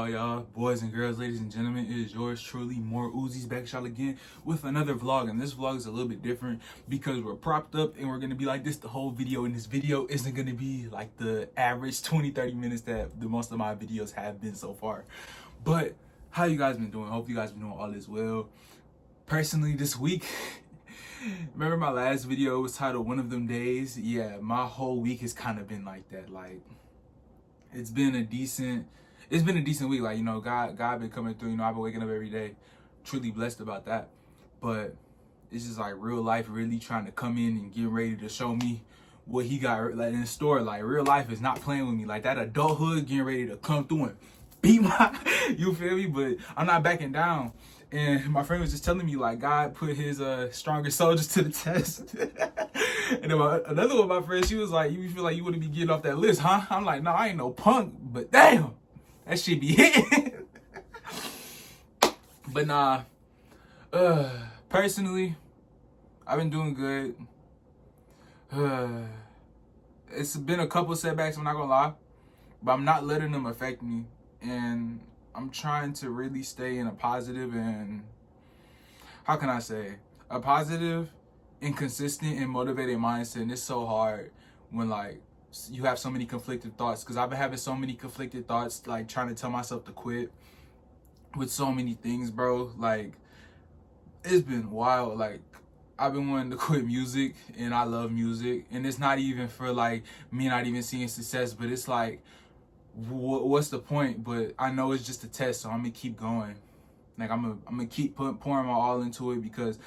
all y'all boys and girls, ladies and gentlemen. It is yours truly, More Uzis, back at y'all again with another vlog. And this vlog is a little bit different because we're propped up and we're gonna be like this the whole video. And this video isn't gonna be like the average 20-30 minutes that the most of my videos have been so far. But how you guys been doing? Hope you guys been doing all is well. Personally, this week, remember my last video was titled One of Them Days? Yeah, my whole week has kind of been like that. Like, it's been a decent week. Like, you know, God been coming through. You know, I've been waking up every day, truly blessed about that. But it's just like real life really trying to come in and get ready to show me what he got like in store. Like, real life is not playing with me. Like, that adulthood getting ready to come through and beat my, you feel me? But I'm not backing down. And my friend was just telling me, like, God put his strongest soldiers to the test. And then another one of my friends, she was like, you feel like you wouldn't be getting off that list, huh? I'm like, no, I ain't no punk, but damn, that shit be hitting. But nah, personally, I've been doing good. It's been a couple setbacks, I'm not gonna lie, but I'm not letting them affect me. And I'm trying to really stay in a positive and, how can I say, a positive and consistent and motivated mindset. And it's so hard when, like, you have so many conflicted thoughts, because I've been having so many conflicted thoughts, like trying to tell myself to quit with so many things, bro. Like, it's been wild. Like, I've been wanting to quit music, and I love music, and it's not even for like me not even seeing success, but it's like, what's the point? But I know it's just a test, so I'm gonna keep going. Like, I'm gonna keep pouring my all into it, because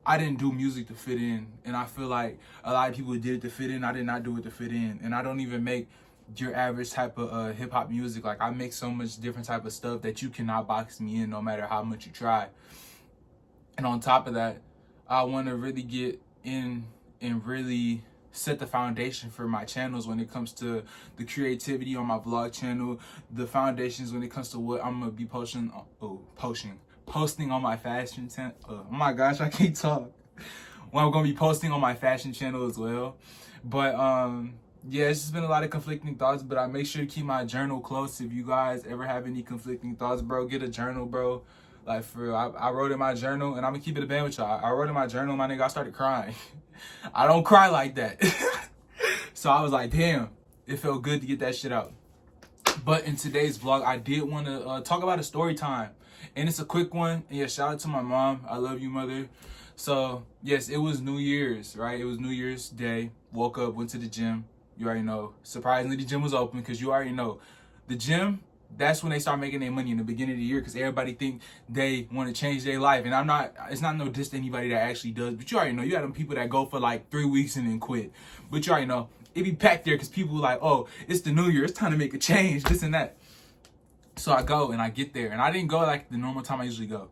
I didn't do music to fit in, and I feel like a lot of people did it to fit in. I did not do it to fit in, and I don't even make your average type of hip hop music. Like, I make so much different type of stuff that you cannot box me in, no matter how much you try. And on top of that, I want to really get in and really set the foundation for my channels when it comes to the creativity on my vlog channel, the foundations when it comes to what I'm gonna be posting on my fashion channel. Oh my gosh, I can't talk. Well, I'm gonna be posting on my fashion channel as well. But yeah, it's just been a lot of conflicting thoughts, but I make sure to keep my journal close. If you guys ever have any conflicting thoughts, bro, get a journal, bro. Like, for real, I wrote in my journal, and I'm gonna keep it a band with y'all. I wrote in my journal, my nigga, I started crying. I don't cry like that. So I was like, damn, it felt good to get that shit out. But in today's vlog, I did want to talk about a story time. And it's a quick one. And yeah, shout out to my mom. I love you, mother. So, yes, it was New Year's, right? It was New Year's Day. Woke up, went to the gym. You already know. Surprisingly, the gym was open, because you already know. The gym, that's when they start making their money in the beginning of the year, because everybody think they want to change their life. And it's not no diss to anybody that actually does, but you already know. You got them people that go for like 3 weeks and then quit. But you already know. It be packed there because people like, oh, it's the new year, it's time to make a change, this and that. So I go and I get there, and I didn't go like the normal time I usually go.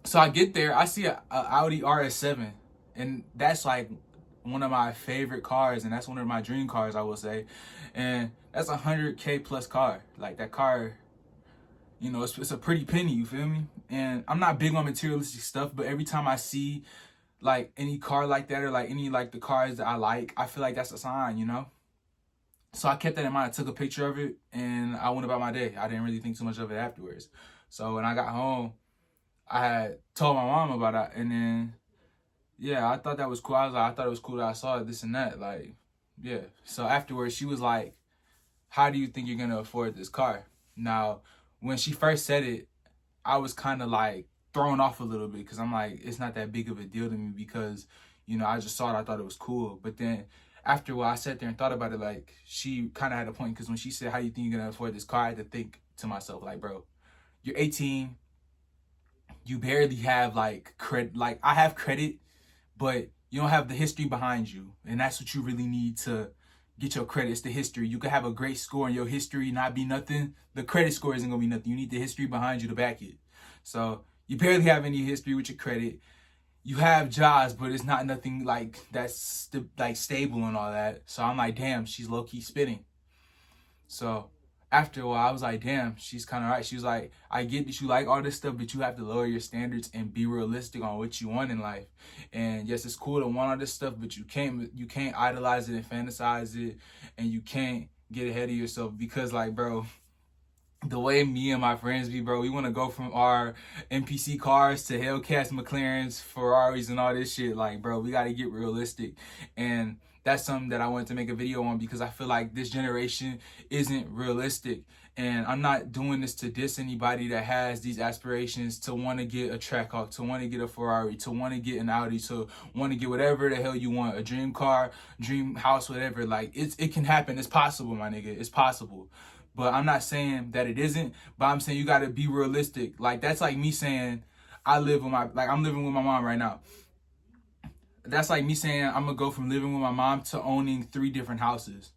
So I get there, I see a Audi RS7, and that's like one of my favorite cars, and that's one of my dream cars, I will say. And that's a 100K plus car. Like, that car, you know, it's a pretty penny, you feel me? And I'm not big on materialistic stuff, but every time I see like any car like that, or like any like the cars that I like, I feel like that's a sign, you know? So I kept that in mind. I took a picture of it, and I went about my day. I didn't really think too much of it afterwards. So when I got home, I had told my mom about it, and then, yeah, I thought that was cool. I thought it was cool that I saw it, this and that. Like, yeah. So afterwards, she was like, how do you think you're going to afford this car? Now, when she first said it, I was kind of like thrown off a little bit, because I'm like, it's not that big of a deal to me, because, you know, I just saw it. I thought it was cool. But then after a while, I sat there and thought about it. Like, she kind of had a point, because when she said, how do you think you're going to afford this car? I had to think to myself, like, bro, you're 18. You barely have like credit. Like, I have credit, but you don't have the history behind you. And that's what you really need to get your credit. It's the history. You can have a great score in your history, not be nothing. The credit score isn't going to be nothing. You need the history behind you to back it. So you barely have any history with your credit. You have jobs, but it's not nothing like that's like stable and all that. So I'm like, damn, she's low-key spitting. So after a while, I was like, damn, she's kind of right. She was like, I get that you like all this stuff, but you have to lower your standards and be realistic on what you want in life. And yes, it's cool to want all this stuff, but you can't idolize it and fantasize it, and you can't get ahead of yourself, because, like, bro, the way me and my friends be, bro, we want to go from our NPC cars to Hellcats, McLarens, Ferraris, and all this shit. Like, bro, we got to get realistic. And that's something that I wanted to make a video on because I feel like this generation isn't realistic. And I'm not doing this to diss anybody that has these aspirations to want to get a Trackhawk, to want to get a Ferrari, to want to get an Audi, to want to get whatever the hell you want, a dream car, dream house, whatever. Like, it can happen. It's possible, my nigga. It's possible. But I'm not saying that it isn't, but I'm saying you got to be realistic. Like, that's like me saying I'm living with my mom right now. That's like me saying I'm going to go from living with my mom to owning 3 different houses.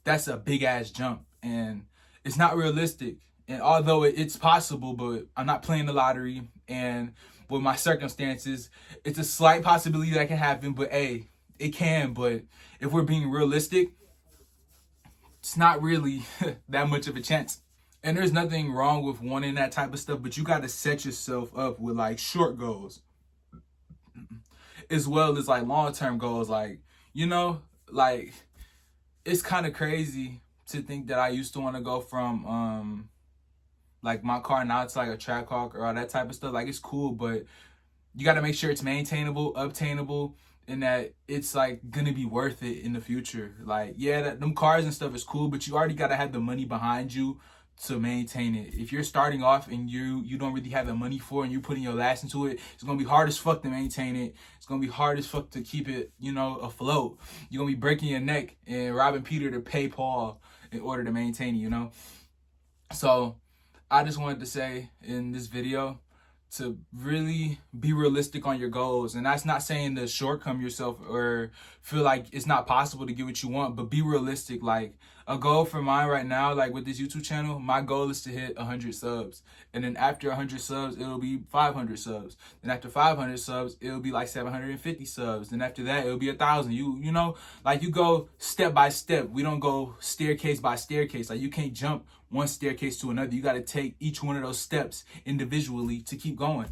That's a big ass jump, and it's not realistic. And although it's possible, but I'm not playing the lottery, and with my circumstances, it's a slight possibility that can happen, but hey, it can. But if we're being realistic, it's not really that much of a chance. And there's nothing wrong with wanting that type of stuff, but you got to set yourself up with like short goals as well as like long-term goals. Like, you know, like it's kind of crazy to think that I used to want to go from like my car now to like a Trackhawk or all that type of stuff. Like, it's cool, but you got to make sure it's maintainable, obtainable, and that it's like gonna be worth it in the future. Like, yeah, them cars and stuff is cool, but you already gotta have the money behind you to maintain it. If you're starting off and you don't really have the money for it and you're putting your last into it, it's gonna be hard as fuck to maintain it. It's gonna be hard as fuck to keep it, you know, afloat. You're gonna be breaking your neck and robbing Peter to pay Paul in order to maintain it, you know? So I just wanted to say in this video to really be realistic on your goals. And that's not saying to shortcome yourself or feel like it's not possible to get what you want, but be realistic. Like, a goal for mine right now, like with this YouTube channel, my goal is to hit 100 subs. And then after 100 subs, it'll be 500 subs. Then after 500 subs, it'll be like 750 subs. Then after that, it'll be 1,000. You know, like you go step by step. We don't go staircase by staircase. Like, you can't jump one staircase to another. You got to take each one of those steps individually to keep going.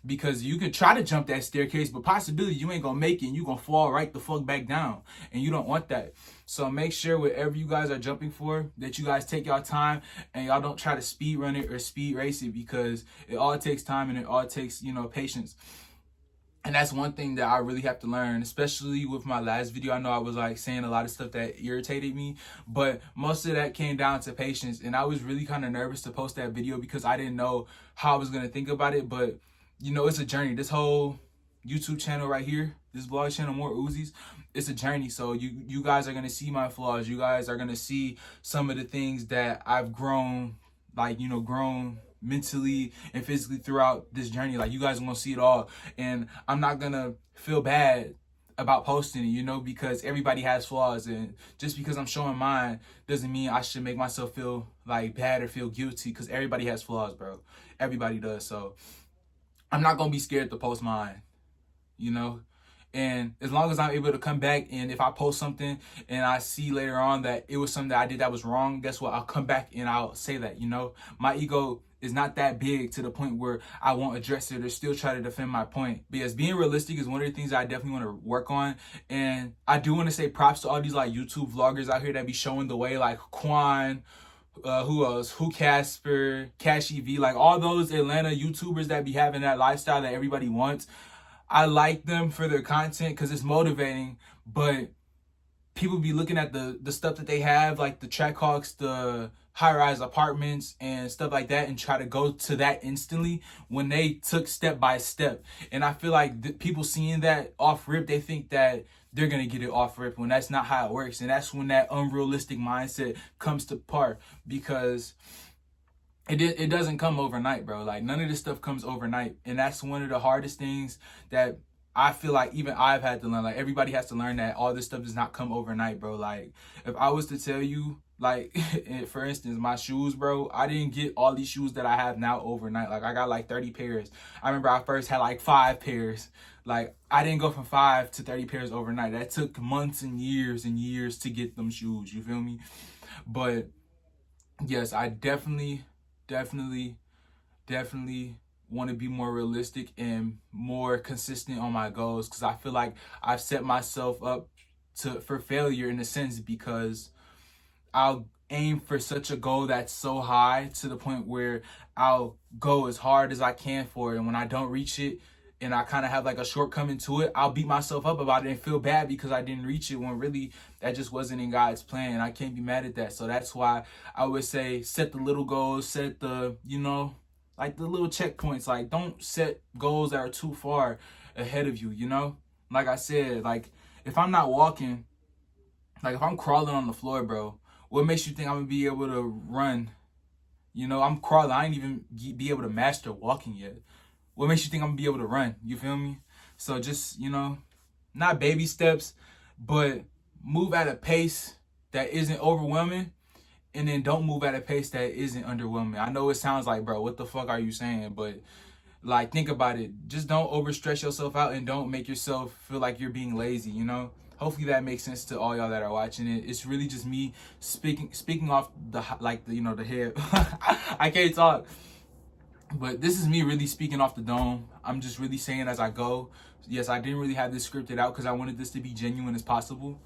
Because you can try to jump that staircase, but possibility you ain't gonna make it and you gonna fall right the fuck back down. And you don't want that. So make sure whatever you guys are jumping for, that you guys take y'all time and y'all don't try to speed run it or speed race it, because it all takes time and it all takes, you know, patience. And that's one thing that I really have to learn, especially with my last video. I know I was like saying a lot of stuff that irritated me, but most of that came down to patience. And I was really kind of nervous to post that video because I didn't know how I was going to think about it. But, you know, it's a journey. This whole YouTube channel right here, this vlog channel, More Uzis, it's a journey. So you guys are going to see my flaws. You guys are going to see some of the things that I've grown, like, you know, grown mentally and physically throughout this journey. Like, you guys are gonna see it all, and I'm not gonna feel bad about posting it, you know, because everybody has flaws, and just because I'm showing mine doesn't mean I should make myself feel like bad or feel guilty, because everybody has flaws, bro. Everybody does. So I'm not gonna be scared to post mine, you know. And as long as I'm able to come back, and if I post something and I see later on that it was something that I did that was wrong, guess what? I'll come back and I'll say that, you know. My ego is not that big to the point where I won't address it or still try to defend my point. Because being realistic is one of the things that I definitely want to work on. And I do want to say props to all these like YouTube vloggers out here that be showing the way, like Quan, who else? Who Casper, Cash EV, like all those Atlanta YouTubers that be having that lifestyle that everybody wants. I like them for their content because it's motivating, but people be looking at the stuff that they have, like the Trackhawks, the high-rise apartments and stuff like that, and try to go to that instantly when they took step by step. And I feel like people seeing that off rip, they think that they're gonna get it off rip, when that's not how it works. And that's when that unrealistic mindset comes to part, because it doesn't come overnight, bro. Like, none of this stuff comes overnight. And that's one of the hardest things that I feel like even I've had to learn. Like, everybody has to learn that all this stuff does not come overnight, bro. Like, if I was to tell you, like, for instance, my shoes, bro, I didn't get all these shoes that I have now overnight. Like, I got like 30 pairs. I remember I first had like 5 pairs. Like, I didn't go from 5 to 30 pairs overnight. That took months and years to get them shoes. You feel me? But yes, I definitely want to be more realistic and more consistent on my goals, because I feel like I've set myself up for failure in a sense, because I'll aim for such a goal that's so high to the point where I'll go as hard as I can for it. And when I don't reach it and I kind of have like a shortcoming to it, I'll beat myself up about it and feel bad because I didn't reach it, when really that just wasn't in God's plan. I can't be mad at that. So that's why I would say set the little goals, set the, like the little checkpoints. Like, don't set goals that are too far ahead of you, Like I said, like if I'm not walking, like if I'm crawling on the floor, bro, what makes you think I'm gonna be able to run? I'm crawling. I ain't even be able to master walking yet. What makes you think I'm gonna be able to run? You feel me? So just, not baby steps, but move at a pace that isn't overwhelming, and then don't move at a pace that isn't underwhelming. I know it sounds like, bro, what the fuck are you saying? But like, think about it. Just don't overstress yourself out and don't make yourself feel like you're being lazy, Hopefully that makes sense to all y'all that are watching it. It's really just me speaking off the head. I can't talk. But this is me really speaking off the dome. I'm just really saying as I go. Yes, I didn't really have this scripted out because I wanted this to be genuine as possible.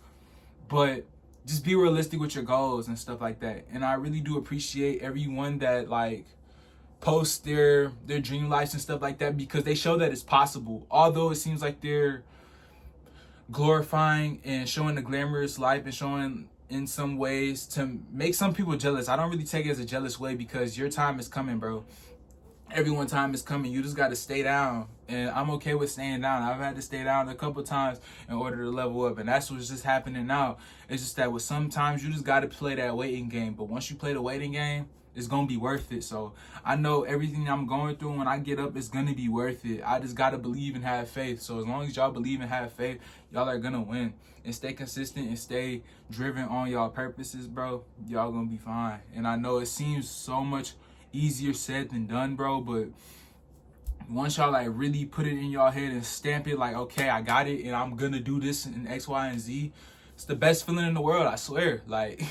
But just be realistic with your goals and stuff like that. And I really do appreciate everyone that like post their dream lives and stuff like that, because they show that it's possible. Although it seems like they're glorifying and showing the glamorous life and showing in some ways to make some people jealous. I don't really take it as a jealous way, because your time is coming, bro. Everyone's time is coming. You just got to stay down, and I'm okay with staying down. I've had to stay down a couple times in order to level up, and that's what's just happening now. It's just that with sometimes you just got to play that waiting game, but once you play the waiting game, it's gonna be worth it. So I know everything I'm going through when I get up is gonna be worth it. I just gotta believe and have faith. So as long as y'all believe and have faith, y'all are gonna win. And stay consistent and stay driven on y'all purposes, bro. Y'all gonna be fine. And I know it seems so much easier said than done, bro, but once y'all like really put it in y'all head and stamp it like, okay, I got it and I'm gonna do this in X, Y, and Z, it's the best feeling in the world, I swear. Like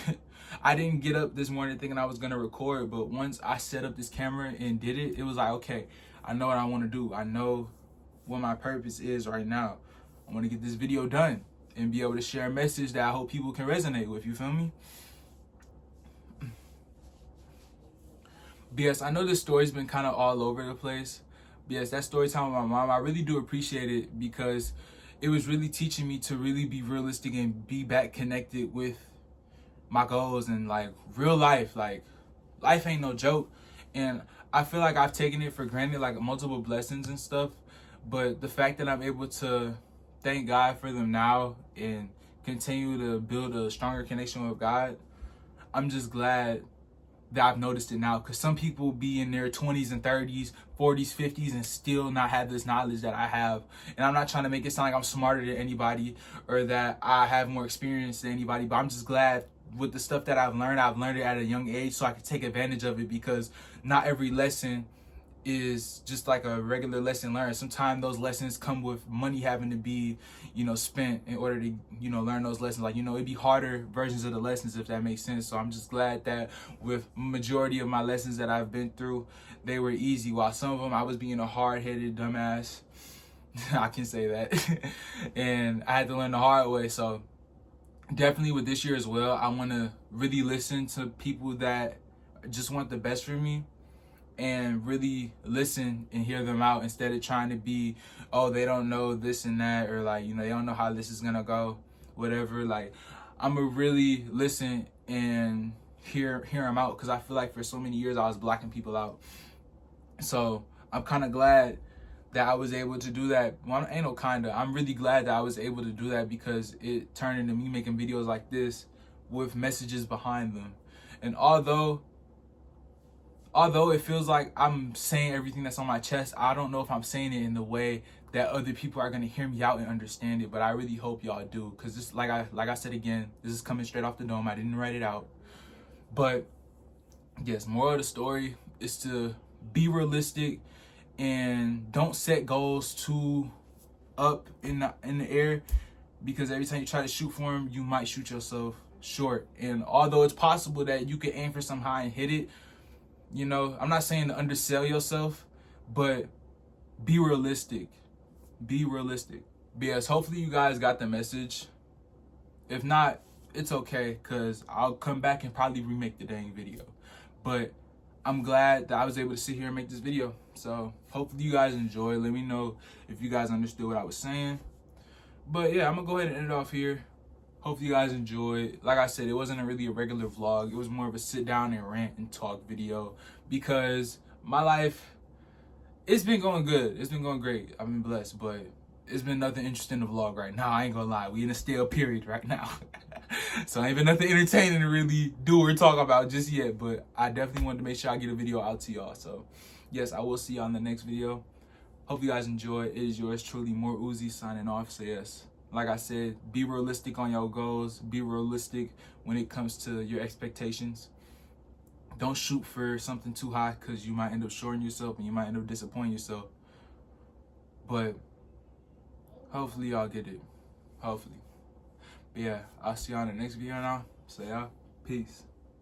I didn't get up this morning thinking I was gonna record, but once I set up this camera and did it, it was like, okay, I know what I want to do. I know what my purpose is right now. I want to get this video done and be able to share a message that I hope people can resonate with. You feel me? BS, I know this story's been kind of all over the place. BS, that story time with my mom, I really do appreciate it, because it was really teaching me to really be realistic and be back connected with my goals and like real life. Like, life ain't no joke, and I feel like I've taken it for granted, like multiple blessings and stuff, but the fact that I'm able to thank God for them now and continue to build a stronger connection with God, I'm just glad that I've noticed it now, because some people be in their 20s and 30s, 40s, 50s, and still not have this knowledge that I have. And I'm not trying to make it sound like I'm smarter than anybody or that I have more experience than anybody, but I'm just glad with the stuff that I've learned it at a young age so I can take advantage of it, because not every lesson is just like a regular lesson learned. Sometimes those lessons come with money having to be, spent in order to, learn those lessons. Like, it'd be harder versions of the lessons, if that makes sense. So I'm just glad that with majority of my lessons that I've been through, they were easy, while some of them I was being a hard-headed dumbass. I can say that. And I had to learn the hard way. So definitely with this year as well, I want to really listen to people that just want the best for me, and really listen and hear them out, instead of trying to be, oh, they don't know this and that, or like, they don't know how this is gonna go, whatever. Like, I'm gonna really listen and hear them out, because I feel like for so many years I was blocking people out. So I'm kind of glad that I was able to do that. Well, ain't no kinda, I'm really glad that I was able to do that, because it turned into me making videos like this with messages behind them. And although it feels like I'm saying everything that's on my chest, I don't know if I'm saying it in the way that other people are gonna hear me out and understand it. But I really hope y'all do, because this, like I said again, this is coming straight off the dome. I didn't write it out. But yes, moral of the story is to be realistic and don't set goals too up in the air, because every time you try to shoot for them, you might shoot yourself short. And although it's possible that you could aim for some high and hit it, I'm not saying to undersell yourself, but be realistic. Be realistic. Because hopefully you guys got the message. If not, it's okay, because I'll come back and probably remake the dang video. But I'm glad that I was able to sit here and make this video. So hopefully you guys enjoy. Let me know if you guys understood what I was saying. But yeah, I'm gonna go ahead and end it off here. Hopefully you guys enjoyed. Like I said, it wasn't really a regular vlog. It was more of a sit down and rant and talk video, because my life, it's been going good. It's been going great. I've been blessed, but it's been nothing interesting to vlog right now. I ain't gonna lie. We in a stale period right now. So ain't been nothing entertaining to really do or talk about just yet, but I definitely wanted to make sure I get a video out to y'all. So yes, I will see y'all in the next video. Hope you guys enjoy. It is yours truly, More Uzi, signing off. So yes, like I said, be realistic on your goals. Be realistic when it comes to your expectations. Don't shoot for something too high, because you might end up shorting yourself and you might end up disappointing yourself. But hopefully y'all get it. Hopefully. But yeah, I'll see y'all in the next video now. So yeah, peace.